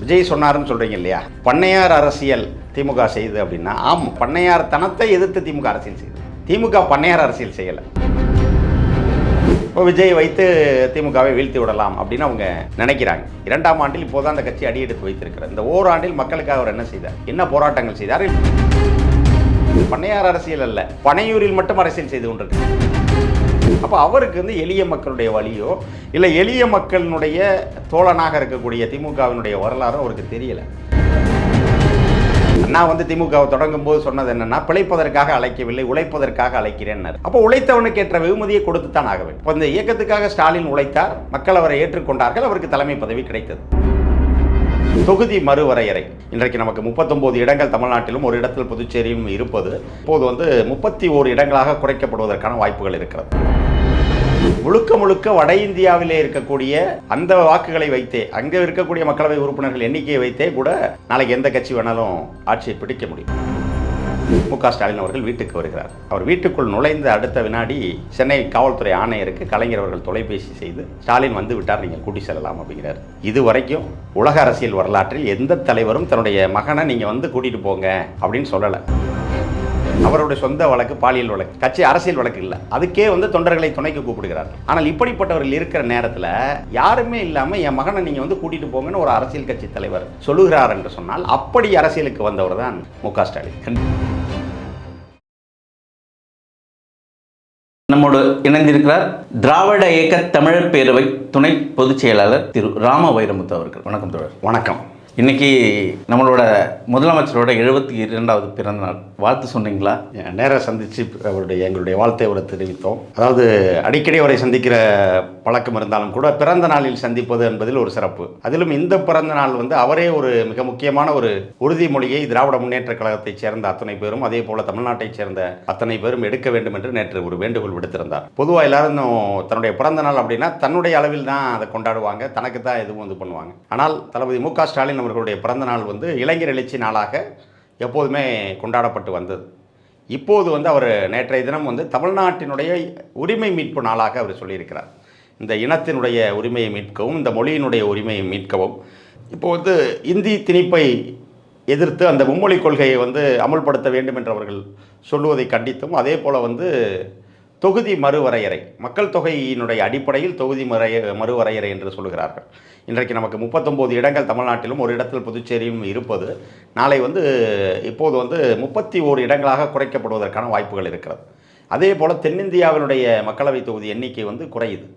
விஜய் சொன்னாருன்னு சொல்கிறீங்க இல்லையா, பண்ணையார் அரசியல் திமுக செய்யுது அப்படின்னா, பண்ணையார் தனத்தை எதிர்த்து திமுக அரசியல் செய்யுது. திமுக பண்ணையார் அரசியல் செய்யலை. இப்போ விஜய் வைத்து திமுகவை வீழ்த்தி விடலாம் அப்படின்னு அவங்க நினைக்கிறாங்க. 2ஆம் ஆண்டில் இப்போதான் அந்த கட்சி அடியெடுத்து வைத்திருக்கிறார். இந்த ஓராண்டில் மக்களுக்காக அவர் என்ன செய்தார், என்ன போராட்டங்கள் செய்தார்? பண்ணையார் அரசியல் அல்ல, பனையூரில் மட்டும் அரசியல் செய்து கொண்டிருக்கிறார். அப்போ அவருக்கு வந்து எளிய மக்களுடைய வழியோ இல்லை எளிய மக்களினுடைய தோழனாக இருக்கக்கூடிய திமுகவினுடைய வரலாறும் அவருக்கு தெரியலை. நான் வந்து திமுகவை தொடங்கும் போது சொன்னது என்னன்னா, பிழைப்பதற்காக அழைக்கவில்லை, உழைப்பதற்காக அழைக்கிறேன்னாரு. அப்போ உழைத்தவனுக்கு ஏற்ற வெகுமதியை கொடுத்து தான் ஆக வேண்டும். இப்போ இந்த இயக்கத்துக்காக ஸ்டாலின் உழைத்தார், மக்கள் அவரை ஏற்றுக்கொண்டார்கள், அவருக்கு தலைமை பதவி கிடைத்தது. தொகுதி மறுவரையறை இன்றைக்கு நமக்கு 39 இடங்கள் தமிழ்நாட்டிலும் ஒரு இடத்தில் புதுச்சேரியும் இருப்பது இப்போது வந்து 31 இடங்களாக குறைக்கப்படுவதற்கான வாய்ப்புகள் இருக்கிறது. முழுக்க வட இந்தியாவிலே இருக்கக்கூடிய அந்த வாக்குகளை வைத்தே, அங்கே இருக்கக்கூடிய மக்களவை உறுப்பினர்கள் எண்ணிக்கையை வைத்தே கூட நாளைக்கு எந்த கட்சி வேணாலும் ஆட்சியை பிடிக்க முடியும். மு.க. ஸ்டாலின் அவர்கள் வீட்டுக்கு வருகிறார். அவர் வீட்டுக்குள் நுழைந்த அடுத்த வினாடி சென்னை காவல்துறை ஆணையருக்கு கலைஞர் அவர்கள் தொலைபேசி செய்து, ஸ்டாலின் வந்து விட்டார், நீங்கள் கூட்டி செல்லலாம் அப்படிங்கிறார். இது வரைக்கும் உலக அரசியல் வரலாற்றில் எந்த தலைவரும் தன்னுடைய மகனை நீங்கள் வந்து கூட்டிகிட்டு போங்க அப்படின்னு சொல்லலை. அவருடைய சொந்த வழக்கு பாலியல் வழக்கு, கட்சி அரசியல் வழக்கு இல்லை. அதுக்கே வந்து தொண்டர்களை துணைக்கு கூப்பிடுகிறார். ஆனால் இப்படிப்பட்டவர்கள் இருக்கிற நேரத்தில் யாருமே இல்லாமல் என் மகனை நீங்கள் வந்து கூட்டிகிட்டு போங்கன்னு ஒரு அரசியல் கட்சி தலைவர் சொல்லுகிறார் என்று சொன்னால், அப்படி அரசியலுக்கு வந்தவர் தான் மு.க. ஸ்டாலின். நம்மோடு இணைந்திருக்கிறார் திராவிட இயக்க தமிழர் பேரவை துணை பொதுச் செயலாளர் திரு ராம வைரமுத்து அவர்கள். வணக்கம் தோழர். வணக்கம். இன்னைக்கு நம்மளோட முதலமைச்சரோட 72வது பிறந்தநாள், வாழ்த்து சொன்னீங்களா? நேராக சந்தித்து எங்களுடைய வாழ்த்தை அவரை தெரிவித்தோம். அதாவது அடிக்கடி அவரை சந்திக்கிற பழக்கம் இருந்தாலும் கூட பிறந்த நாளில் சந்திப்பது என்பதில் ஒரு சிறப்பு. அதிலும் இந்த பிறந்த நாள் வந்து அவரே ஒரு மிக முக்கியமான ஒரு உறுதிமொழியை திராவிட முன்னேற்ற கழகத்தைச் சேர்ந்த அத்தனை பேரும், அதே போல தமிழ்நாட்டைச் சேர்ந்த அத்தனை பேரும் எடுக்க வேண்டும் என்று நேற்று ஒரு வேண்டுகோள் விடுத்திருந்தார். பொதுவாக எல்லாரும் தன்னுடைய பிறந்த நாள் அப்படின்னா தன்னுடைய அளவில் தான் அதை கொண்டாடுவாங்க, தனக்கு தான் எதுவும் இது பண்ணுவாங்க. ஆனால் தளபதி மு.க. ஸ்டாலின் அவர்களுடைய பிறந்த நாள் வந்து இளைஞர் எழுச்சி நாளாக எப்போதுமே கொண்டாடப்பட்டு வந்தது. இப்போது வந்து அவர் நேற்றைய தினம் வந்து தமிழ்நாட்டினுடைய உரிமை மீட்பு நாளாக அவர் சொல்லியிருக்கிறார். இந்த இனத்தினுடைய உரிமையை மீட்கவும், இந்த மொழியினுடைய உரிமையை மீட்கவும், இப்போ வந்து இந்தி திணிப்பை எதிர்த்து அந்த மும்மொழி கொள்கையை வந்து அமுல்படுத்த வேண்டும் என்று அவர்கள் சொல்லுவதை கண்டித்தும், அதே போல் வந்து தொகுதி மறுவரையறை, மக்கள் தொகையினுடைய அடிப்படையில் தொகுதி மறுவரையறை என்று சொல்லுகிறார்கள். இன்றைக்கு நமக்கு 39 இடங்கள் தமிழ்நாட்டிலும் ஒரு இடத்தில் புதுச்சேரியும் இருப்பது நாளை வந்து இப்போது வந்து 31 இடங்களாக குறைக்கப்படுவதற்கான வாய்ப்புகள் இருக்கிறது. அதே போல் தென்னிந்தியாவினுடைய மக்களவை தொகுதி எண்ணிக்கை வந்து குறையுது.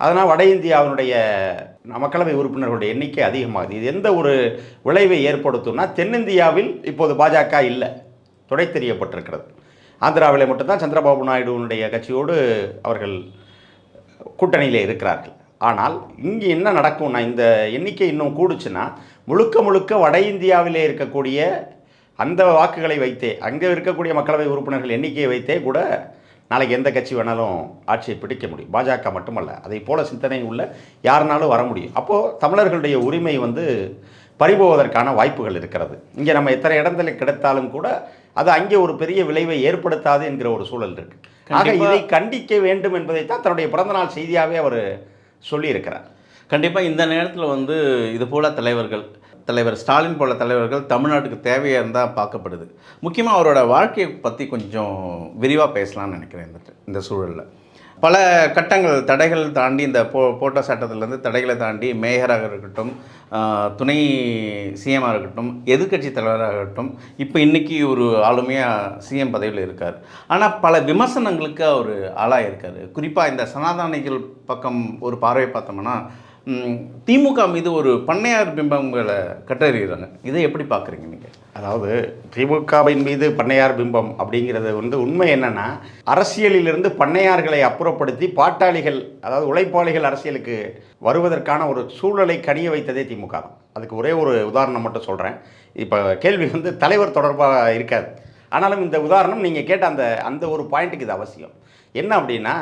அதனால் வட இந்தியாவினுடைய மக்களவை உறுப்பினர்களுடைய எண்ணிக்கை அதிகமாகுது. இது எந்த ஒரு விளைவை ஏற்படுத்தும்னா, தென்னிந்தியாவில் இப்போது பாஜக இல்லை, துடைத்தெறியப்பட்டிருக்கிறது. ஆந்திராவில் மட்டும்தான் சந்திரபாபு நாயுடுனுடைய கட்சியோடு அவர்கள் கூட்டணியில் இருக்கிறார்கள். ஆனால் இங்கே என்ன நடக்கும்னா, இந்த எண்ணிக்கை இன்னும் கூடுச்சுன்னா முழுக்க வட இந்தியாவிலே இருக்கக்கூடிய அந்த வாக்குகளை வைத்தே, அங்கே இருக்கக்கூடிய மக்களவை உறுப்பினர்கள் எண்ணிக்கையை வைத்தே கூட நாளைக்கு எந்த கட்சி வேணாலும் ஆட்சியை பிடிக்க முடியும். பாஜக மட்டுமல்ல, அதை போல சிந்தனை உள்ள யாருனாலும் வர முடியும். அப்போது தமிழர்களுடைய உரிமை வந்து பறிபோவதற்கான வாய்ப்புகள் இருக்கிறது. இங்கே நம்ம எத்தனை இடத்துல கிடைத்தாலும் கூட அது அங்கே ஒரு பெரிய விளைவை ஏற்படுத்தாது என்கிற ஒரு சூழல் இருக்குது. ஆக இதை கண்டிக்க வேண்டும் என்பதைத்தான் தன்னுடைய பிறந்தநாள் செய்தியாகவே அவர் சொல்லியிருக்கிறார். கண்டிப்பாக இந்த நேரத்தில் வந்து இது போல தலைவர் ஸ்டாலின் போல தலைவர்கள் தமிழ்நாட்டுக்கு தேவையாக இருந்தால் பார்க்கப்படுது. முக்கியமாக அவரோட வாழ்க்கையை பற்றி கொஞ்சம் விரிவாக பேசலாம்னு நினைக்கிறேன். இந்த சூழலில் பல கட்டங்கள், தடைகள் தாண்டி, இந்த போட்ட சட்டத்திலேருந்து தடைகளை தாண்டி மேயராக இருக்கட்டும், துணை சிஎம்மாக இருக்கட்டும், எதிர்கட்சி தலைவராக இருக்கட்டும், இப்போ இன்றைக்கி ஒரு ஆளுமையாக சிஎம் பதவியில் இருக்கார். ஆனால் பல விமர்சனங்களுக்கு அவர் ஆளாக இருக்கார். குறிப்பாக இந்த சனாதனிகள் பக்கம் ஒரு பார்வை பார்த்தோம்னா, திமுக மீது ஒரு பண்ணையார் பிம்பங்களை கட்டறிகிறாங்க. இதை எப்படி பார்க்குறீங்க நீங்கள்? அதாவது திமுகவின் மீது பண்ணையார் பிம்பம் அப்படிங்கிறது வந்து உண்மை என்னென்னா, அரசியலிலிருந்து பண்ணையார்களை அப்புறப்படுத்தி பாட்டாளிகள், அதாவது உழைப்பாளிகள் அரசியலுக்கு வருவதற்கான ஒரு சூழலை கணிய வைத்ததே திமுக தான். அதுக்கு ஒரே ஒரு உதாரணம் மட்டும் சொல்கிறேன். இப்போ கேள்வி வந்து தலைவர் தொடர்பாக இருக்காது, ஆனாலும் இந்த உதாரணம் நீங்கள் கேட்ட அந்த ஒரு பாயிண்ட்டுக்கு இது அவசியம். என்ன அப்படின்னா,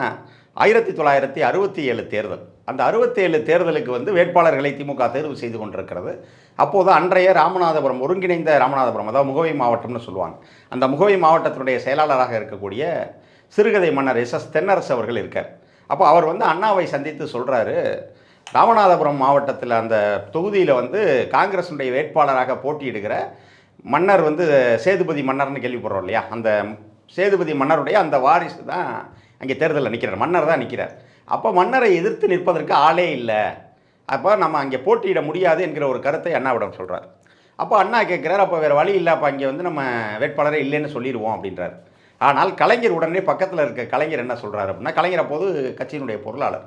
1967 தேர்தல், அந்த 67 தேர்தலுக்கு வந்து வேட்பாளர்களை திமுக தேர்வு செய்து கொண்டிருக்கிறது. அப்போது அன்றைய ராமநாதபுரம், ஒருங்கிணைந்த ராமநாதபுரம், அதாவது முகவை மாவட்டம்னு சொல்லுவாங்க, அந்த முகவை மாவட்டத்தினுடைய செயலாளராக இருக்கக்கூடிய சிறுகதை மன்னர் எஸ்.எஸ். தென்னரசு அவர்கள் இருக்கார். அப்போ அவர் வந்து அண்ணாவை சந்தித்து சொல்கிறாரு, ராமநாதபுரம் மாவட்டத்தில் அந்த தொகுதியில் வந்து காங்கிரஸுடைய வேட்பாளராக போட்டியிடுகிற மன்னர் வந்து சேதுபதி மன்னர்னு கேள்விப்படுறோம் இல்லையா, அந்த சேதுபதி மன்னருடைய அந்த வாரிசு தான் அங்கே தேர்தலில் நிற்கிறார், மன்னர் தான் நிற்கிறார். அப்போ மன்னரை எதிர்த்து நிற்பதற்கு ஆளே இல்லை, அப்போ நம்ம அங்கே போட்டியிட முடியாது என்கிற ஒரு கருத்தை அண்ணாவிடம் சொல்கிறார். அப்போ அண்ணா கேட்குறாரு, அப்போ வேறு வழி இல்லை, அப்போ அங்கே வந்து நம்ம வேட்பாளரே இல்லைன்னு சொல்லிடுவோம் அப்படின்றார். ஆனால் கலைஞர் உடனே பக்கத்தில் இருக்க கலைஞர் என்ன சொல்கிறார் அப்படின்னா, கலைஞர் அப்போது கட்சியினுடைய பொருளாளர்,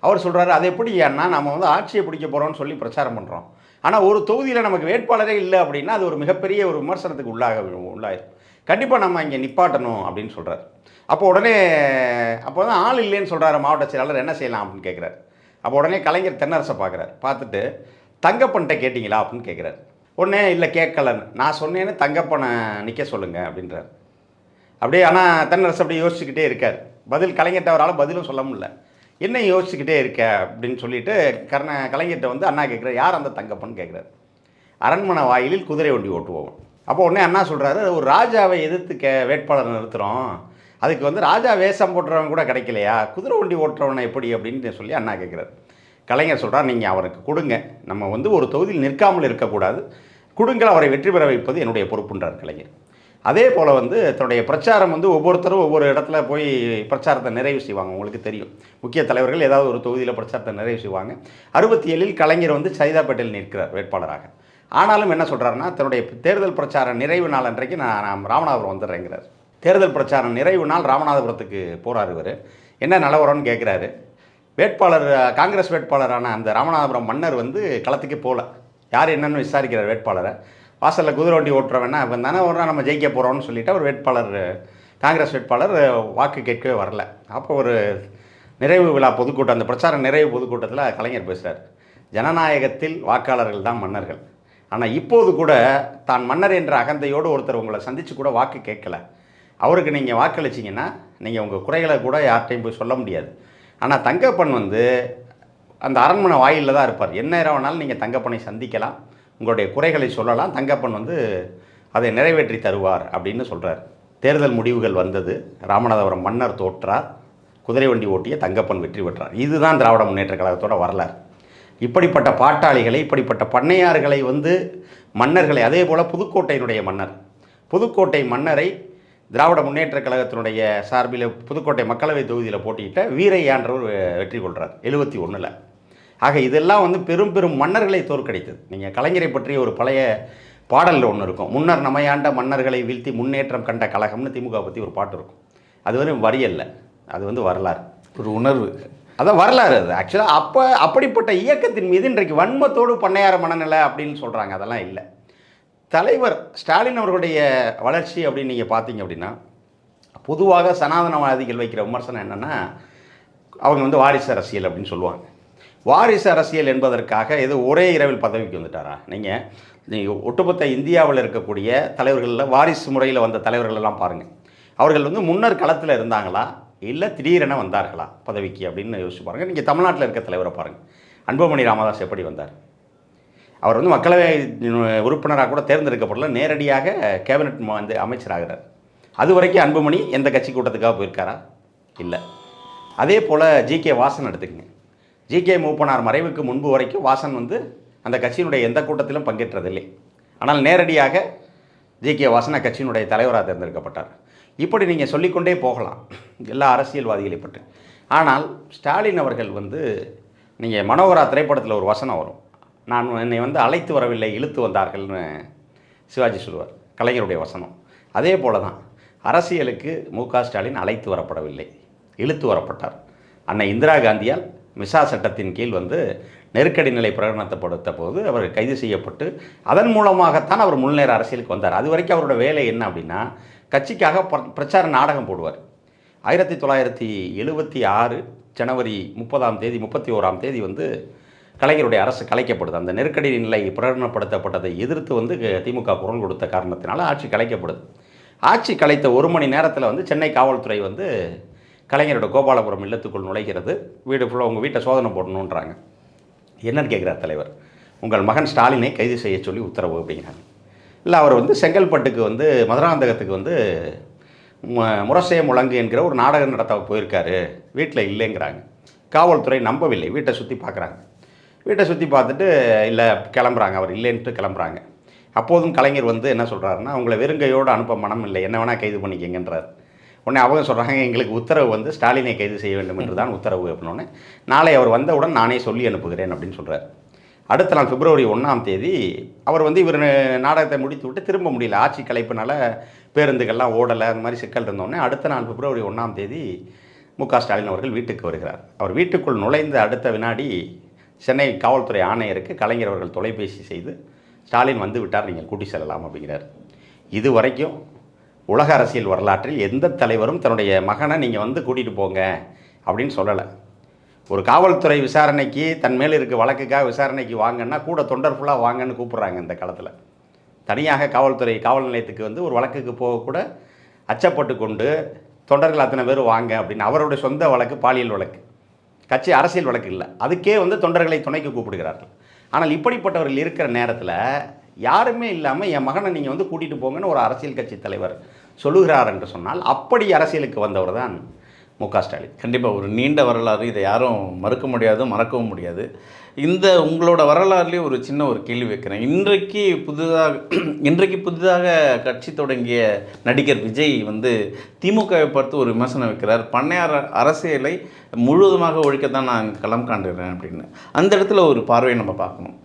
அவர் சொல்கிறாரு, அது எப்படி அண்ணா, நம்ம வந்து ஆட்சியை பிடிக்க போகிறோம்னு சொல்லி பிரச்சாரம் பண்ணுறோம், ஆனால் ஒரு தொகுதியில் நமக்கு வேட்பாளரே இல்லை அப்படின்னா அது ஒரு மிகப்பெரிய ஒரு விமர்சனத்துக்கு உள்ளாயிரும், கண்டிப்பாக நம்ம இங்கே நிப்பாட்டணும் அப்படின்னு சொல்கிறார். அப்போ உடனே அப்போ தான் ஆள் இல்லைன்னு சொல்கிறாரு மாவட்ட செயலாளர், என்ன செய்யலாம் அப்படின்னு கேட்குறாரு. அப்போ உடனே கலைஞர் தென்னரசை பார்க்குறாரு, பார்த்துட்டு தங்கப்பன்ட்ட கேட்டிங்களா அப்படின்னு கேட்குறாரு. உடனே இல்லை கேட்கலன்னு, நான் சொன்னேன்னு தங்கப்பனை நிற்க சொல்லுங்கள் அப்படின்றார். அப்படியே ஆனால் தென்னரசு அப்படியே யோசிச்சுக்கிட்டே இருக்கார், பதில் கலைஞர்கிட்ட அவரால் பதிலும் சொல்ல முடியல, என்ன யோசிச்சுக்கிட்டே இருக்க அப்படின்னு சொல்லிட்டு கலைஞர்கிட்ட வந்து அண்ணா கேட்குறாரு, யார் அந்த தங்கப்பன் கேட்குறாரு. அரண்மனை வாயிலில் குதிரை வண்டி ஓட்டுவோம். அப்போ உடனே அண்ணா சொல்கிறாரு, ஒரு ராஜாவை எதிர்த்து வேட்பாளர் நிறுத்துகிறோம், அதுக்கு வந்து ராஜா வேஷம் போட்டுறவன் கூட கிடைக்கலையா, குதிரை வண்டி ஓட்டுறவனை எப்படி அப்படின்னு சொல்லி அண்ணா கேட்குறாரு. கலைஞர் சொல்கிறார், நீங்கள் அவருக்கு கொடுங்க, நம்ம வந்து ஒரு தொகுதியில் நிற்காமல் இருக்கக்கூடாது, கொடுங்கள், அவரை வெற்றி பெற வைப்பது என்னுடைய பொறுப்புன்றார் கலைஞர். அதே போல் வந்து தன்னுடைய பிரச்சாரம் வந்து ஒவ்வொருத்தரும் ஒவ்வொரு இடத்துல போய் பிரச்சாரத்தை நிறைவு செய்வாங்க. உங்களுக்கு தெரியும், முக்கிய தலைவர்கள் ஏதாவது ஒரு தொகுதியில் பிரச்சாரத்தை நிறைவு செய்வாங்க. 67 கலைஞர் வந்து சைதாப்பேட்டையில் நிற்கிறார் வேட்பாளராக. ஆனாலும் என்ன சொல்கிறாருன்னா, தன்னுடைய தேர்தல் பிரச்சார நிறைவு நாள் அன்றைக்கு நான் ராமநாதபுரம் வந்துடுறேங்கிறார். தேர்தல் பிரச்சாரம் நிறைவு நாள் ராமநாதபுரத்துக்கு போகிறார். இவர் என்ன நிலவரம்னு கேட்குறாரு. வேட்பாளர் காங்கிரஸ் வேட்பாளரான அந்த ராமநாதபுரம் மன்னர் வந்து களத்துக்கு போகல, யார் என்னென்னு விசாரிக்கிறார் வேட்பாளரை. வாசலில் குதிரை வண்டி ஓட்டுறவன்னா அவன் தானே ஒரு நம்ம ஜெயிக்க போகிறோம்னு சொல்லிவிட்டு அவர் வேட்பாளர் காங்கிரஸ் வேட்பாளர் வாக்கு கேட்கவே வரல. அப்போ ஒரு நிறைவு விழா பொதுக்கூட்டம், அந்த பிரச்சார நிறைவு பொதுக்கூட்டத்தில் கலைஞர் பேசுகிறார், ஜனநாயகத்தில் வாக்காளர்கள் தான் மன்னர்கள், ஆனால் இப்போது கூட தான் மன்னர் என்ற அகந்தையோடு ஒருத்தர் உங்களை சந்தித்து கூட வாக்கு கேட்கல, அவருக்கு நீங்கள் வாக்களிச்சிங்கன்னா நீங்கள் உங்கள் குறைகளை கூட யார்கிட்டையும் போய் சொல்ல முடியாது. ஆனால் தங்கப்பன் வந்து அந்த அரண்மனை வாயிலில் தான் இருப்பார், என்ன நேரம் வேணாலும் நீங்கள் தங்கப்பனை சந்திக்கலாம், உங்களுடைய குறைகளை சொல்லலாம், தங்கப்பன் வந்து அதை நிறைவேற்றி தருவார் அப்படின்னு சொல்கிறார். தேர்தல் முடிவுகள் வந்தது, ராமநாதபுரம் மன்னர் தோற்றார், குதிரை வண்டி ஓட்டிய தங்கப்பன் வெற்றி பெற்றார். இதுதான் திராவிட முன்னேற்ற கழகத்தோட வரலாறு. இப்படிப்பட்ட பாட்டாளிகளை, இப்படிப்பட்ட பண்ணையார்களை வந்து மன்னர்களை, அதே போல் புதுக்கோட்டையினுடைய மன்னர், புதுக்கோட்டை மன்னரை திராவிட முன்னேற்ற கழகத்தினுடைய சார்பில் புதுக்கோட்டை மக்களவை தொகுதியில் போட்டியிட்ட வீரையான்றவர் வெற்றி கொள்கிறார் 71. ஆக இதெல்லாம் வந்து பெரும் பெரும் மன்னர்களை தோற்கடித்தது. நீங்கள் கலைஞரை பற்றிய ஒரு பழைய பாடலில் ஒன்று இருக்கும், முன்னர் நமையாண்ட மன்னர்களை வீழ்த்தி முன்னேற்றம் கண்ட கழகம்னு திமுக பற்றி ஒரு பாட்டு இருக்கும். அது வந்து வரியல்ல, அது வந்து வரலாறு, ஒரு உணர்வு, அதான் வரலாறு. அது ஆக்சுவலாக அப்படிப்பட்ட இயக்கத்தின் மீது இன்றைக்கு வன்மத்தோடு பண்ணையார மனநிலை அப்படின்னு சொல்கிறாங்க. அதெல்லாம் இல்லை. தலைவர் ஸ்டாலின் அவர்களுடைய வளர்ச்சி அப்படின்னு நீங்கள் பார்த்தீங்க அப்படின்னா, பொதுவாக சனாதனவாதிகள் வைக்கிற விமர்சனம் என்னென்னா, அவங்க வந்து வாரிசு அரசியல் அப்படின்னு சொல்லுவாங்க. வாரிசு அரசியல் என்பதற்காக எது ஒரே இரவில் பதவிக்கு வந்துட்டாரா? நீங்கள் ஒட்டுமொத்த இந்தியாவில் இருக்கக்கூடிய தலைவர்களில் வாரிசு முறையில் வந்த தலைவர்களெல்லாம் பாருங்கள், அவர்கள் வந்து முன்னர் களத்தில் இருந்தாங்களா இல்லை திடீரென வந்தார்களா பதவிக்கு அப்படின்னு யோசிச்சு பாருங்கள். நீங்கள் தமிழ்நாட்டில் இருக்க தலைவரை பாருங்கள், அன்புமணி ராமதாஸ் எப்படி வந்தார்? அவர் வந்து மக்களவை உறுப்பினராக கூட தேர்ந்தெடுக்கப்படல, நேரடியாக கேபினட் வந்து அமைச்சராகிறார். அது வரைக்கும் அன்புமணி எந்த கட்சி கூட்டத்துக்காக போயிருக்காரா? இல்லை. அதே போல் ஜிகே வாசன் எடுத்துக்கங்க, ஜிகே மூப்பனார் மறைவுக்கு முன்பு வரைக்கும் வாசன் வந்து அந்த கட்சியினுடைய எந்த கூட்டத்திலும் பங்கேற்றதில்லை. ஆனால் நேரடியாக ஜிகே வாசன் கட்சியினுடைய தலைவராக தேர்ந்தெடுக்கப்பட்டார். இப்படி நீங்கள் சொல்லிக்கொண்டே போகலாம் எல்லா அரசியல்வாதிகளை பற்றி. ஆனால் ஸ்டாலின் அவர்கள் வந்து, நீங்கள் மனோகரா திரைப்படத்தில் ஒரு வசனம் வரும், நான் என்னை வந்து அழைத்து வரவில்லை இழுத்து வந்தார்கள்னு சிவாஜி சொல்லுவார், கலைஞருடைய வசனம். அதே போல தான் அரசியலுக்கு மு.க. ஸ்டாலின் அழைத்து வரப்படவில்லை, இழுத்து வரப்பட்டார். அன்னை இந்திரா காந்தியால் மிசா சட்டத்தின் கீழ் வந்து நெருக்கடி நிலை பிரகடனப்படுத்த போது அவர் கைது செய்யப்பட்டு அதன் மூலமாகத்தான் அவர் முன்னேற அரசியலுக்கு வந்தார். அது வரைக்கும் அவரோட வேலை என்ன அப்படின்னா, கட்சிக்காக பிரச்சார நாடகம் போடுவார். 1976 ஜனவரி 31ஆம் தேதி வந்து கலைஞருடைய அரசு கலைக்கப்படுது. அந்த நெருக்கடி நிலை பிரகடனப்படுத்தப்பட்டதை எதிர்த்து வந்து திமுக குரல் கொடுத்த காரணத்தினால ஆட்சி கலைக்கப்படுது. ஆட்சி கலைத்த 1 மணி நேரத்தில் வந்து சென்னை காவல்துறை வந்து கலைஞரோட கோபாலபுரம் இல்லத்துக்குள் நுழைகிறது. வீடு ஃபுல்லாக உங்கள் வீட்டை சோதனை போடணுன்றாங்க. என்னன்னு கேட்குறார் தலைவர், உங்கள் மகன் ஸ்டாலினை கைது செய்ய சொல்லி உத்தரவு அப்படிங்கிறாங்க. இல்லை, அவர் வந்து செங்கல்பட்டுக்கு வந்து மதுராந்தகத்துக்கு வந்து முரசே முழங்கு என்கிற ஒரு நாடகம் நடத்த போயிருக்காரு, வீட்டில் இல்லைங்கிறாங்க. காவல்துறை நம்பவில்லை, வீட்டை சுற்றி பார்க்குறாங்க. வீட்டை சுற்றி பார்த்துட்டு இல்லை கிளம்புறாங்க, அவர் இல்லைன்ட்டு கிளம்புறாங்க. அப்போதும் கலைஞர் வந்து என்ன சொல்கிறாருன்னா, உங்களை வெறுங்கையோடு அனுப்ப மனம் இல்லை, என்ன வேணால் கைது பண்ணிக்கங்கன்றார். உடனே அவங்க சொல்கிறாங்க, எங்களுக்கு உத்தரவு வந்து ஸ்டாலினை கைது செய்ய வேண்டும் என்று தான் உத்தரவு அப்படின்னோடனே, நாளை அவர் வந்தவுடன் நானே சொல்லி அனுப்புகிறேன் அப்படின்னு சொல்கிறார். அடுத்த நாள் பிப்ரவரி 1ஆம் தேதி அவர் வந்து இவர் நாடகத்தை முடித்து விட்டு திரும்ப முடியல, ஆட்சி கலைப்பினால பேருந்துகள்லாம் ஓடலை, அந்த மாதிரி சிக்கல் இருந்தோடனே அடுத்த நாள் பிப்ரவரி 1ஆம் தேதி ஸ்டாலின் அவர்கள் வீட்டுக்கு வருகிறார். அவர் வீட்டுக்குள் நுழைந்த அடுத்த வினாடி சென்னை காவல்துறை ஆணையருக்கு கலைஞர் அவர்கள் தொலைபேசி செய்து, ஸ்டாலின் வந்து விட்டார், நீங்கள் கூட்டி செல்லலாம் அப்படிங்கிறார். இது வரைக்கும் உலக அரசியல் வரலாற்றில் எந்த தலைவரும் தன்னுடைய மகனை நீங்கள் வந்து கூட்டிகிட்டு போங்க அப்படின்னு சொல்லலை. ஒரு காவல்துறை விசாரணைக்கு தன் மேல் இருக்க வழக்குக்காக விசாரணைக்கு வாங்கன்னா கூட தொண்டர் ஃபுல்லாக வாங்கன்னு கூப்பிட்றாங்க. இந்த காலத்தில் தனியாக காவல் நிலையத்துக்கு வந்து ஒரு வழக்குக்கு போகக்கூட அச்சப்பட்டு கொண்டு தொண்டர்கள் அத்தனை பேர் வாங்க அப்படின்னு, அவருடைய சொந்த வழக்கு பாலியல் வழக்கு, கட்சி அரசியல் வழக்கு இல்லை, அதுக்கே வந்து தொண்டர்களை துணைக்கு கூப்பிடுகிறார்கள். ஆனால் இப்படிப்பட்டவர்கள் இருக்கிற நேரத்தில் யாருமே இல்லாமல் என் மகனை நீங்கள் வந்து கூட்டிகிட்டு போங்கன்னு ஒரு அரசியல் கட்சி தலைவர் சொல்லுகிறார் என்று சொன்னால், அப்படி அரசியலுக்கு வந்தவர் தான் ஸ்டாலின். கண்டிப்பாக ஒரு நீண்ட வரலாறு, இதை யாரும் மறுக்க முடியாது, மறக்கவும் முடியாது. இந்த உங்களோட வரலாறுலேயே ஒரு சின்ன ஒரு கேள்வி வைக்கிறேன். இன்றைக்கு புதிதாக கட்சி தொடங்கிய நடிகர் விஜய் வந்து திமுகவை பார்த்து ஒரு விமர்சனம் வைக்கிறார். பண்ணையார் அரசியலை முழுவதுமாக ஒழிக்கத்தான் நான் களம் காண்டுகிறேன் அப்படின்னு. அந்த இடத்துல ஒரு பார்வையை நம்ம பார்க்கணும்.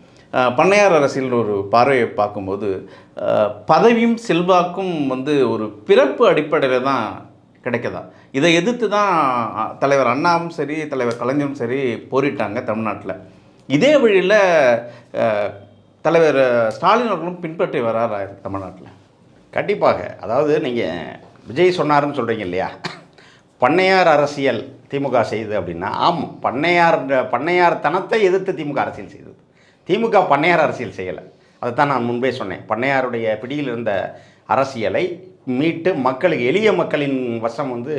பண்ணையார் அரசியல் ஒரு பார்வையை பார்க்கும்போது பதவியும் செல்வாக்கும் வந்து ஒரு பிறப்பு அடிப்படையில் தான் கிடைக்கதா? இதை எதிர்த்து தான் தலைவர் அண்ணாவும் சரி, தலைவர் கலைஞரும் சரி போரிட்டாங்க தமிழ்நாட்டில். இதே வழியில் தலைவர் ஸ்டாலின் அவர்களும் பின்பற்றி வராரா தமிழ்நாட்டில்? கண்டிப்பாக. அதாவது நீங்கள் விஜய் சொன்னார்னு சொல்கிறீங்க இல்லையா, பண்ணையார் அரசியல் திமுக செய்யுது அப்படின்னா, ஆமாம், பண்ணையார் தனத்தை எதிர்த்து திமுக அரசியல் செய்தது. திமுக பண்ணையார் அரசியல் செய்யலை. அதைத்தான் நான் முன்பே சொன்னேன். பண்ணையாருடைய பிடியில் இருந்த அரசியலை மீட்டு மக்களுக்கு, எளிய மக்களின் வசம் வந்து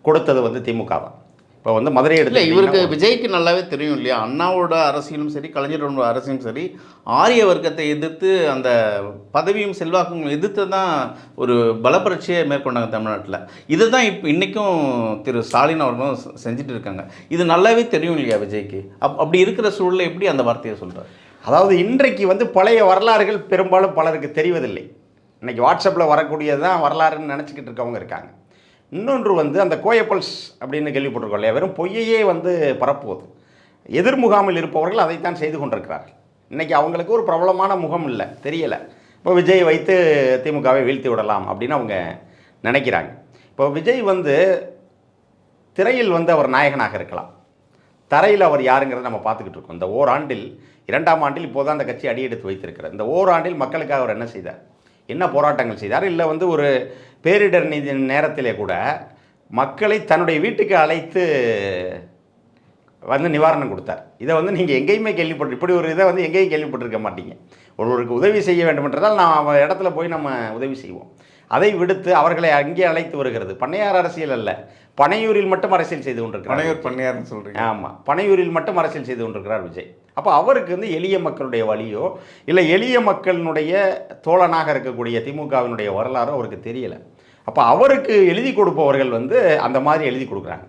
கொடுத்தது வந்து திமுக தான். இப்போ வந்து மதுரை இல்லை, இவருக்கு விஜய்க்கு நல்லாவே தெரியும் இல்லையா, அண்ணாவோட அரசியலும் சரி, கலைஞரோட அரசியலும் சரி, ஆரிய வர்க்கத்தை எதிர்த்து அந்த பதவியும் செல்வாக்கும் எதிர்த்து தான் ஒரு பலப்பரட்சியை மேற்கொண்டாங்க தமிழ்நாட்டில். இதை தான் இப்போ இன்றைக்கும் திரு ஸ்டாலின் அவர்களும் செஞ்சுட்டு இருக்காங்க. இது நல்லாவே தெரியும் இல்லையா விஜய்க்கு. அப்படி இருக்கிற சூழலில் எப்படி அந்த வார்த்தையை சொல்கிறார்? அதாவது இன்றைக்கு வந்து பழைய வரலாறுகள் பெரும்பாலும் பலருக்கு தெரிவதில்லை. இன்றைக்கி வாட்ஸ்அப்பில் வரக்கூடியது தான் வரலாறுன்னு நினச்சிக்கிட்டு இருக்கவங்க இருக்காங்க. இன்னொன்று வந்து அந்த கோயப்பல்ஸ் அப்படின்னு கேள்விப்பட்டிருக்கோம் இல்லையா, வெறும் பொய்யையே வந்து பரப்புவது. எதிர்முகாமில் இருப்பவர்கள் அதைத்தான் செய்து கொண்டிருக்கிறார்கள். இன்றைக்கி அவங்களுக்கு ஒரு பிரபலமான முகம் இல்லை, தெரியலை. இப்போ விஜய் வைத்து திமுகவை வீழ்த்தி விடலாம் அப்படின்னு அவங்க நினைக்கிறாங்க. இப்போ விஜய் வந்து திரையில் வந்து அவர் நாயகனாக இருக்கலாம், தரையில் அவர் யாருங்கிறத நம்ம பார்த்துக்கிட்டு இருக்கோம். இந்த ஓராண்டில், 2ஆம் ஆண்டில் இப்போது தான் அந்த கட்சி அடியெடுத்து வைத்திருக்கிறார். இந்த ஓராண்டில் மக்களுக்காக அவர் என்ன செய்தார், என்ன போராட்டங்கள் செய்தார்? இல்லை வந்து ஒரு பேரிடர் நிதி நேரத்திலே கூட மக்களை தன்னுடைய வீட்டுக்கு அழைத்து வந்து நிவாரணம் கொடுத்தார். இதை வந்து நீங்கள் எங்கேயுமே இப்படி ஒரு இதை வந்து எங்கேயும் கேள்விப்பட்டிருக்க மாட்டீங்க. ஒருவருக்கு உதவி செய்ய வேண்டுமென்றதால் நாம் இடத்துல போய் நம்ம உதவி செய்வோம். அதை விடுத்து அவர்களை அங்கே அழைத்து வருகிறது. பண்ணையார் அரசியல் அல்ல, பனையூரில் மட்டும் அரசியல் செய்து கொண்டிருக்கிறார். பண்ணையார்னு சொல்கிறீங்க? ஆமாம், பனையூரில் மட்டும் அரசியல் செய்து கொண்டிருக்கிறார் விஜய். அப்போ அவருக்கு வந்து எளிய மக்களுடைய வழியோ இல்லை எளிய மக்களினுடைய தோழனாக இருக்கக்கூடிய திமுகவினுடைய வரலாறோ அவருக்கு தெரியலை. அப்போ அவருக்கு எழுதி கொடுப்பவர்கள் வந்து அந்த மாதிரி எழுதி கொடுக்குறாங்க.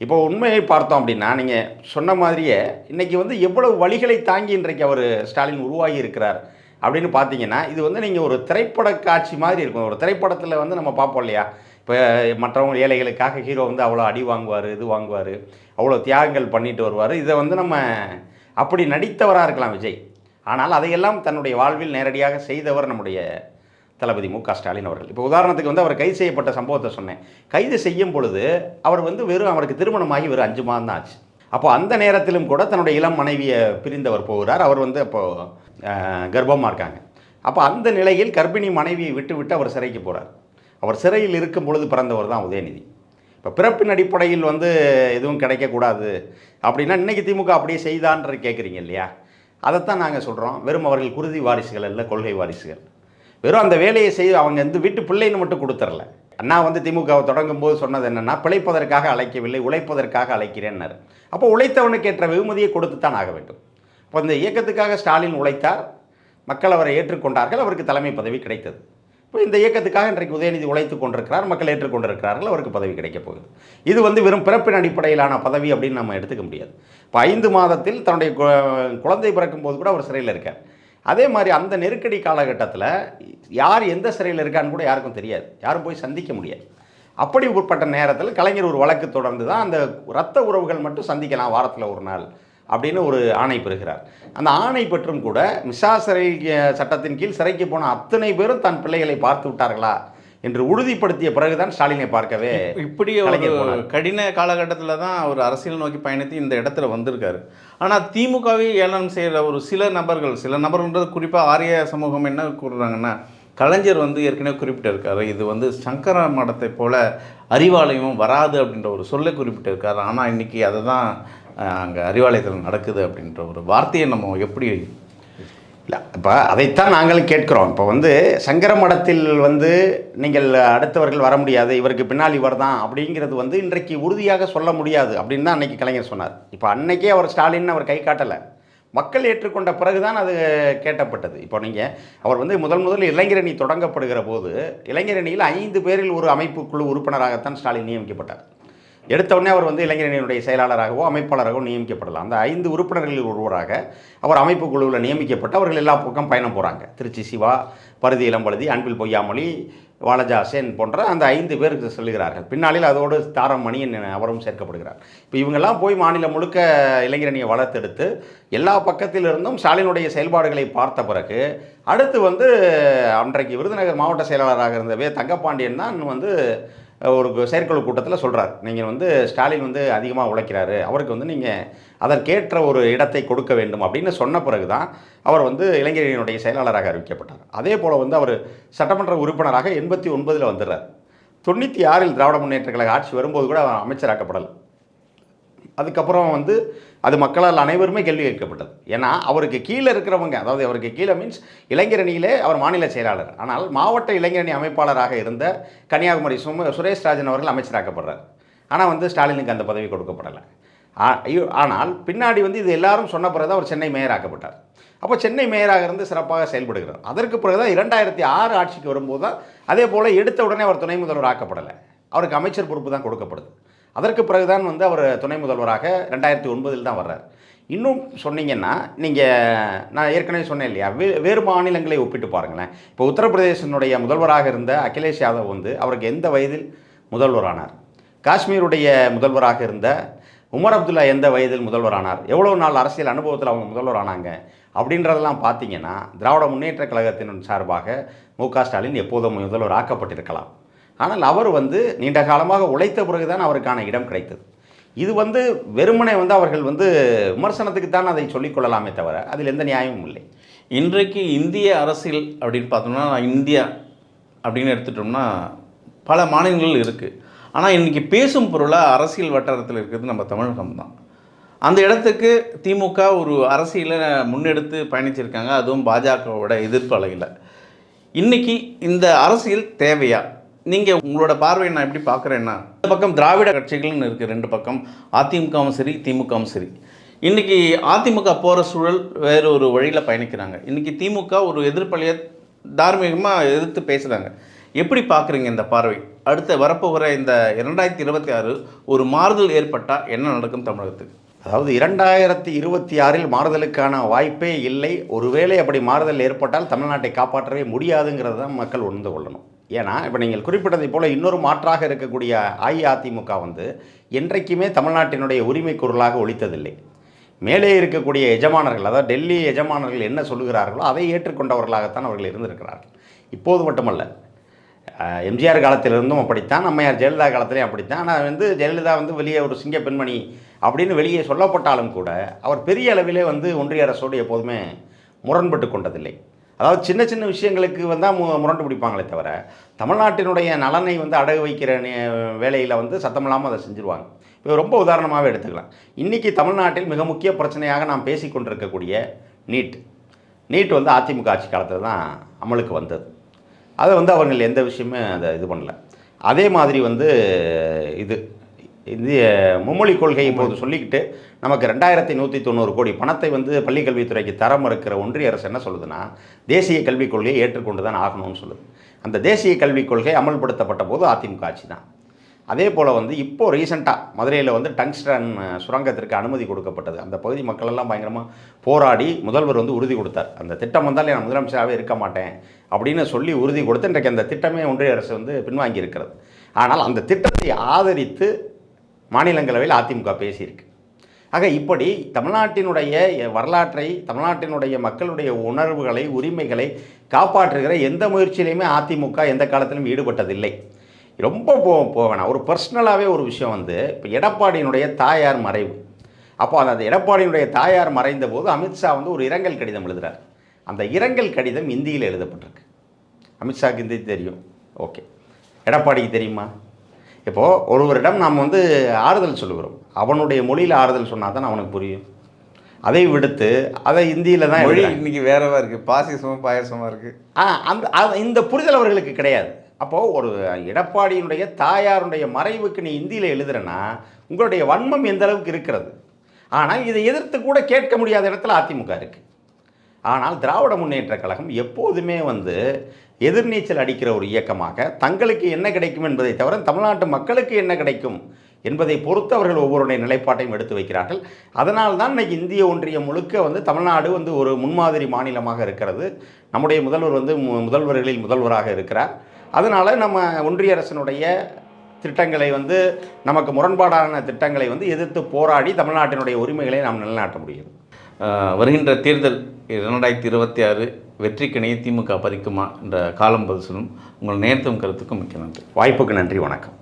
இப்போ உண்மையை பார்த்தோம் அப்படின்னா, நீங்கள் சொன்ன மாதிரியே இன்றைக்கி வந்து எவ்வளவு வழிகளை தாங்கி இன்றைக்கு அவர் ஸ்டாலின் உருவாகி இருக்கிறார் அப்படின்னு பார்த்தீங்கன்னா, இது வந்து நீங்கள் ஒரு திரைப்பட காட்சி மாதிரி இருக்கும். ஒரு திரைப்படத்தில் வந்து நம்ம பார்ப்போம் இல்லையா, இப்போ மற்றவங்க ஏழைகளுக்காக ஹீரோ வந்து அவ்வளோ அடி வாங்குவார், இது வாங்குவார், அவ்வளோ தியாகங்கள் பண்ணிட்டு வருவார். இதை வந்து நம்ம அப்படி நடித்தவராக இருக்கலாம் விஜய். ஆனால் அதையெல்லாம் தன்னுடைய வாழ்வில் நேரடியாக செய்தவர் நம்முடைய தளபதி ஸ்டாலின் அவர்கள். இப்போ உதாரணத்துக்கு வந்து அவர் கைது செய்யப்பட்ட சம்பவத்தை சொன்னேன். கைது செய்யும் பொழுது அவர் வந்து அவருக்கு திருமணமாகி 5 மாதம் தான் ஆச்சு. அப்போ அந்த நேரத்திலும் கூட தன்னுடைய இளம் மனைவியை பிரிந்தவர் போகிறார். அவர் வந்து அப்போது கர்ப்பமாக இருக்காங்க. அப்போ அந்த நிலையில் கர்ப்பிணி மனைவியை விட்டு அவர் சிறைக்கு போகிறார். அவர் சிறையில் இருக்கும் பொழுது பிறந்தவர் தான் உதயநிதி. இப்போ பிறப்பின் அடிப்படையில் வந்து எதுவும் கிடைக்கக்கூடாது அப்படின்னா இன்றைக்கி திமுக அப்படியே செய்தான்ற கேட்குறீங்க இல்லையா, அதைத்தான் நாங்கள் சொல்கிறோம். வெறும் அவர்கள் குருதி வாரிசுகள் அல்ல, கொள்கை வாரிசுகள். வெறும் அந்த வேலையை செய்து அவங்க வந்து வீட்டு பிள்ளைன்னு மட்டும் கொடுத்துடல. அண்ணா வந்து திமுகவை தொடங்கும் போது சொன்னது என்னென்னா, பிழைப்பதற்காக அழைக்கவில்லை, உழைப்பதற்காக அழைக்கிறேன்னார். அப்போ உழைத்தவனுக்கு ஏற்ற வெகுமதியை கொடுத்து தான் ஆக வேண்டும். இப்போ இந்த இயக்கத்துக்காக ஸ்டாலின் உழைத்தார், மக்கள் அவரை ஏற்றுக்கொண்டார்கள், அவருக்கு தலைமை பதவி கிடைத்தது. இப்போ இப்போ இந்த இயக்கத்துக்காக இன்றைக்கு உதயநிதி உழைத்து கொண்டிருக்கிறார், மக்கள் ஏற்றுக்கொண்டிருக்கிறார்கள், அவருக்கு பதவி கிடைக்கப் போகுது. இது வந்து வெறும் பிறப்பின் அடிப்படையிலான பதவி அப்படின்னு நம்ம எடுத்துக்க முடியாது. இப்போ 5 மாதத்தில் தன்னுடைய குழந்தை பிறக்கும் போது கூட அவர் சிறையில் இருக்கார். அதே மாதிரி அந்த நெருக்கடி காலகட்டத்தில் யார் எந்த சிறையில் இருக்கான்னு கூட யாருக்கும் தெரியாது, யாரும் போய் சந்திக்க முடியாது. அப்படி உட்பட்ட நேரத்தில் கலைஞர் ஒரு வழக்கு தொடர்ந்து தான் அந்த இரத்த உறவுகள் மட்டும் சந்திக்கலாம் வாரத்தில் ஒரு நாள் அப்படின்னு ஒரு ஆணை பெறுகிறார். அந்த ஆணை பெற்றும் கூட மிசா சிறை சட்டத்தின் கீழ் சிறைக்கு போன அத்தனை பேரும் தன் பிள்ளைகளை பார்த்து விட்டார்களா என்று உறுதிப்படுத்திய பிறகுதான் ஸ்டாலினை பார்க்கவே இப்படி ஒரு கடின காலகட்டத்தில் தான் அவர் அரசியல் நோக்கி பயணித்து இந்த இடத்துல வந்திருக்காரு. ஆனால் திமுகவை ஏளனம் செய்கிற ஒரு சில நபர்கள்ன்றது குறிப்பாக ஆரிய சமூகம் என்ன கூறுறாங்கன்னா, கலைஞர் வந்து ஏற்கனவே குறிப்பிட்டிருக்காரு, இது வந்து சங்கர மடத்தை போல அறிவாலயமும் வராது அப்படின்ற ஒரு சொல்லை குறிப்பிட்டிருக்காரு. ஆனால் இன்றைக்கி அதை தான் அங்கே அறிவாலயத்தில் நடக்குது அப்படின்ற ஒரு வார்த்தையை நம்ம எப்படி இல்லை, இப்போ அதைத்தான் நாங்களும் கேட்குறோம். இப்போ வந்து சங்கர மடத்தில் வந்து நீங்கள் அடுத்தவர்கள் வர முடியாது, இவருக்கு பின்னால் இவர் தான் அப்படிங்கிறது வந்து இன்றைக்கு உறுதியாக சொல்ல முடியாது அப்படின்னு தான் அன்றைக்கி கலைஞர் சொன்னார். இப்போ அன்னைக்கே அவர் ஸ்டாலின் அவர் கை காட்டலை, மக்கள் ஏற்றுக்கொண்ட பிறகுதான் அது கேட்டப்பட்டது. இப்போ நீங்கள் அவர் வந்து முதல் இளைஞரணி தொடங்கப்படுகிற போது இளைஞரணியில் 5 பேரில் ஒரு அமைப்புக்குழு உறுப்பினராகத்தான் ஸ்டாலின் நியமிக்கப்பட்டார். எடுத்தவுடனே அவர் வந்து இளைஞரணியினுடைய செயலாளராகவோ அமைப்பாளராகவோ நியமிக்கப்படலாம். அந்த 5 உறுப்பினர்களில் ஒருவராக அவர் அமைப்பு குழுவில் நியமிக்கப்பட்டு அவர்கள் எல்லா பக்கம் பயணம் போகிறாங்க. திருச்சி சிவா, பருதி இளம்பழுதி, அன்பில் பொய்யாமொழி, வாலஜா சேன் போன்ற அந்த 5 பேருக்கு சொல்லுகிறார்கள். பின்னாளில் அதோடு தாரம் மணியன் அவரும் சேர்க்கப்படுகிறார். இப்போ இவங்கெல்லாம் போய் மாநிலம் முழுக்க இளைஞரணியை வளர்த்தெடுத்து எல்லா பக்கத்திலிருந்தும் ஸ்டாலினுடைய செயல்பாடுகளை பார்த்த பிறகு அடுத்து வந்து அன்றைக்கு விருதுநகர் மாவட்ட செயலாளராக இருந்த தங்கப்பாண்டியன் தான் வந்து ஒரு செயற்குழு கூட்டத்தில் சொல்கிறார், நீங்கள் வந்து ஸ்டாலின் வந்து அதிகமாக உழைக்கிறாரு, அவருக்கு வந்து நீங்கள் அதற்கேற்ற ஒரு இடத்தை கொடுக்க வேண்டும் அப்படின்னு சொன்ன பிறகு தான் அவர் வந்து இளைஞரணியினுடைய செயலாளராக அறிவிக்கப்பட்டார். அதே போல் வந்து அவர் சட்டமன்ற உறுப்பினராக 89 வந்துடுறார். 96 திராவிட முன்னேற்ற கழக ஆட்சி வரும்போது கூட அவர் அமைச்சராக்கப்படலை. அதுக்கப்புறம் வந்து அது மக்களால் அனைவருமே கேள்வி கேட்கப்பட்டது. ஏன்னா அவருக்கு கீழே இருக்கிறவங்க, அதாவது அவருக்கு கீழே மீன்ஸ் இளைஞரணியிலே அவர் மாநில செயலாளர், ஆனால் மாவட்ட இளைஞரணி அமைப்பாளராக இருந்த கன்னியாகுமரி சுரேஷ் ராஜன் அவர்கள் அமைச்சராக்கப்படுறார். ஆனால் வந்து ஸ்டாலினுக்கு அந்த பதவி கொடுக்கப்படலை. ஆனால் பின்னாடி வந்து இது எல்லாரும் சொன்ன பிறகு தான் அவர் சென்னை மேயர் ஆக்கப்பட்டார். அப்போ சென்னை மேயராக இருந்து சிறப்பாக செயல்படுகிறார். அதற்கு பிறகு தான் 2006 ஆட்சிக்கு வரும்போது தான் அதே போல் எடுத்த உடனே அவர் துணை முதல்வர் ஆக்கப்படலை, அவருக்கு அமைச்சர் பொறுப்பு தான் கொடுக்கப்படுது. அதற்கு பிறகுதான் வந்து அவர் துணை முதல்வராக 2009 தான் வர்றார். இன்னும் சொன்னீங்கன்னா நான் ஏற்கனவே சொன்னேன் இல்லையா, வேறு மாநிலங்களை ஒப்பிட்டு பாருங்களேன். இப்போ உத்தரப்பிரதேசனுடைய முதல்வராக இருந்த அகிலேஷ் யாதவ் வந்து அவருக்கு எந்த வயதில் முதல்வரானார்? காஷ்மீருடைய முதல்வராக இருந்த உமர் அப்துல்லா எந்த வயதில் முதல்வரானார்? எவ்வளோ நாள் அரசியல் அனுபவத்தில் அவங்க முதல்வரானாங்க அப்படின்றதெல்லாம் பார்த்தீங்கன்னா திராவிட முன்னேற்ற கழகத்தின் சார்பாக மு.க. ஸ்டாலின் எப்போதும் முதல்வர் ஆக்கப்பட்டிருக்கலாம். ஆனால் அவர் வந்து நீண்ட காலமாக உழைத்த பிறகுதான் அவருக்கான இடம் கிடைத்தது. இது வந்து வெறுமனே வந்து அவர்கள் வந்து விமர்சனத்துக்கு தான் அதை சொல்லிக்கொள்ளலாமே தவிர அதில் எந்த நியாயமும் இல்லை. இன்றைக்கு இந்திய அரசியல் அப்படின்னு பார்த்தோம்னா, இந்தியா அப்படின்னு எடுத்துட்டோம்னா பல மாநிலங்கள் இருக்குது. ஆனால் இன்றைக்கி பேசும் பொருளாக அரசியல் வட்டாரத்தில் இருக்கிறது நம்ம தமிழகம் தான். அந்த இடத்துக்கு திமுக ஒரு அரசியலை முன்னெடுத்து பயணிச்சிருக்காங்க, அதுவும் பாஜகவோட எதிர்ப்பு அலையில். இன்றைக்கி இந்த அரசியல் தேவையா? நீங்கள் உங்களோட பார்வையை நான் எப்படி பார்க்குறேன்னா, இந்த பக்கம் திராவிட கட்சிகள்னு இருக்குது 2 பக்கம், அதிமுகவும் சரி திமுகவும் சரி. இன்றைக்கி அதிமுக போகிற சூழல் வேறு ஒரு வழியில் பயணிக்கிறாங்க. இன்றைக்கி திமுக ஒரு எதிர்ப்பலையை தார்மீகமாக எதிர்த்து பேசுகிறாங்க. எப்படி பார்க்குறீங்க இந்த பார்வை? அடுத்து வரப்போகிற இந்த 2026 ஒரு மாறுதல் ஏற்பட்டால் என்ன நடக்கும் தமிழகத்துக்கு? அதாவது 2026 மாறுதலுக்கான வாய்ப்பே இல்லை. ஒருவேளை அப்படி மாறுதல் ஏற்பட்டால் தமிழ்நாட்டை காப்பாற்றவே முடியாதுங்கிறது தான் மக்கள் உணர்ந்து கொள்ளணும். ஏன்னா இப்போ நீங்கள் குறிப்பிட்டதை போல் இன்னொரு மாற்றாக இருக்கக்கூடிய அஇஅதிமுக வந்து என்றைக்குமே தமிழ்நாட்டினுடைய உரிமை குரலாக ஒலித்ததில்லை. மேலே இருக்கக்கூடிய எஜமானர்கள், அதாவது டெல்லி எஜமானர்கள் என்ன சொல்லுகிறார்களோ அதை ஏற்றுக்கொண்டவர்களாகத்தான் அவர்கள் இருந்திருக்கிறார்கள். இப்போது மட்டுமல்ல, எம்ஜிஆர் காலத்திலிருந்தும் அப்படித்தான், அம்மையார் ஜெயலலிதா காலத்திலையும் அப்படித்தான். ஆனால் வந்து ஜெயலலிதா வந்து வெளியே ஒரு சிங்க பெண்மணி அப்படின்னு வெளியே சொல்லப்பட்டாலும் கூட அவர் பெரிய அளவிலே வந்து ஒன்றிய அரசோடு எப்போதுமே முரண்பட்டு கொண்டதில்லை. அதாவது சின்ன சின்ன விஷயங்களுக்கு வந்தால் முரண்டு பிடிப்பாங்களே தவிர தமிழ்நாட்டினுடைய நலனை வந்து அடகு வைக்கிற வேலையில் வந்து சத்தமில்லாமல் அதை செஞ்சுருவாங்க. இப்போ ரொம்ப உதாரணமாகவே எடுத்துக்கலாம். இன்றைக்கி தமிழ்நாட்டில் மிக முக்கிய பிரச்சனையாக நாம் பேசி கொண்டிருக்கக்கூடிய நீட் வந்து அதிமுக ஆட்சி காலத்தில் தான் அமலுக்கு வந்தது. அதை வந்து அவர்கள் எந்த விஷயமே அதை இது பண்ணல. அதே மாதிரி வந்து இந்திய மும்மொழி கொள்கை இப்போது சொல்லிக்கிட்டு நமக்கு 2190 கோடி பணத்தை வந்து பள்ளிக்கல்வித்துறைக்கு தர மறுக்கிற ஒன்றிய அரசு என்ன சொல்லுதுன்னா, தேசிய கல்விக் கொள்கையை ஏற்றுக்கொண்டு தான் ஆகணும்னு சொல்லுது. அந்த தேசிய கல்விக் கொள்கை அமல்படுத்தப்பட்ட போது அதிமுக ஆட்சி தான். அதே போல் வந்து இப்போது ரீசெண்டாக மதுரையில் வந்து டங்ஸ்டன் சுரங்கத்திற்கு அனுமதி கொடுக்கப்பட்டது. அந்த பகுதி மக்களெல்லாம் பயங்கரமாக போராடி முதல்வர் வந்து உறுதி கொடுத்தார். அந்த திட்டம் வந்தால் நான் முதலமைச்சராகவே இருக்க மாட்டேன் அப்படின்னு சொல்லி உறுதி கொடுத்து இன்றைக்கு அந்த திட்டமே ஒன்றிய அரசு வந்து பின்வாங்கி இருக்கிறது. ஆனால் அந்த திட்டத்தை ஆதரித்து மாநிலங்களவையில் அதிமுக பேசியிருக்கு. ஆக இப்படி தமிழ்நாட்டினுடைய வரலாற்றை, தமிழ்நாட்டினுடைய மக்களுடைய உணர்வுகளை, உரிமைகளை காப்பாற்றுகிற எந்த முயற்சியிலையுமே அதிமுக எந்த காலத்திலும் ஈடுபட்டதில்லை. ரொம்ப வேணாம், ஒரு பர்சனலாகவே ஒரு விஷயம் வந்து இப்போ எடப்பாடியினுடைய தாயார் மறைவு. அப்போ அந்த எடப்பாடியினுடைய தாயார் மறைந்த போது அமித்ஷா வந்து ஒரு இரங்கல் கடிதம் எழுதுகிறார். அந்த இரங்கல் கடிதம் இந்தியில் எழுதப்பட்டிருக்கு. அமித்ஷாவுக்கு ஹிந்தி தெரியும், ஓகே. எடப்பாடிக்கு தெரியுமா? இப்போது ஒருவரிடம் நாம் வந்து ஆறுதல் சொல்லுகிறோம், அவனுடைய மொழியில் ஆறுதல் சொன்னால் தான் அவனுக்கு புரியும். அதை விடுத்து அதை இந்தியில் தான் மொழி இன்றைக்கி வேறவா இருக்குது, பாசிசமாக பாயசமாக இருக்குது. இந்த புரிதல் அவர்களுக்கு கிடையாது. அப்போது ஒரு எடப்பாடியினுடைய தாயாருடைய மறைவுக்கு நீ இந்தியில் எழுதுறனா உங்களுடைய வன்மம் எந்த அளவுக்கு இருக்கிறது. ஆனால் இதை எதிர்த்து கூட கேட்க முடியாத இடத்துல அதிமுக இருக்குது. ஆனால் திராவிட முன்னேற்றக் கழகம் எப்போதுமே வந்து எதிர்நீச்சல் அடிக்கிற ஒரு இயக்கமாக தங்களுக்கு என்ன கிடைக்கும் என்பதை தவிர தமிழ்நாட்டு மக்களுக்கு என்ன கிடைக்கும் என்பதை பொறுத்து அவர்கள் ஒவ்வொருடைய நிலைப்பாட்டையும் எடுத்து வைக்கிறார்கள். அதனால் தான் இன்றைக்கி இந்திய ஒன்றியம் முழுக்க வந்து தமிழ்நாடு வந்து ஒரு முன்மாதிரி மாநிலமாக இருக்கிறது. நம்முடைய முதல்வர் வந்து முதல்வர்களில் முதல்வராக இருக்கிறார். அதனால் நம்ம ஒன்றிய அரசினுடைய திட்டங்களை வந்து நமக்கு முரண்பாடான திட்டங்களை வந்து எதிர்த்து போராடி தமிழ்நாட்டினுடைய உரிமைகளை நாம் நிலைநாட்ட முடியும். வருகின்ற தேர்தல் 2026 வெற்றிக்கிணையை திமுக பறிக்குமா என்ற காலம் பதில் சொல்லும். உங்கள் நேரத்தும் கருத்துக்கும் மிக்க நன்றி. வாய்ப்புக்கு நன்றி, வணக்கம்.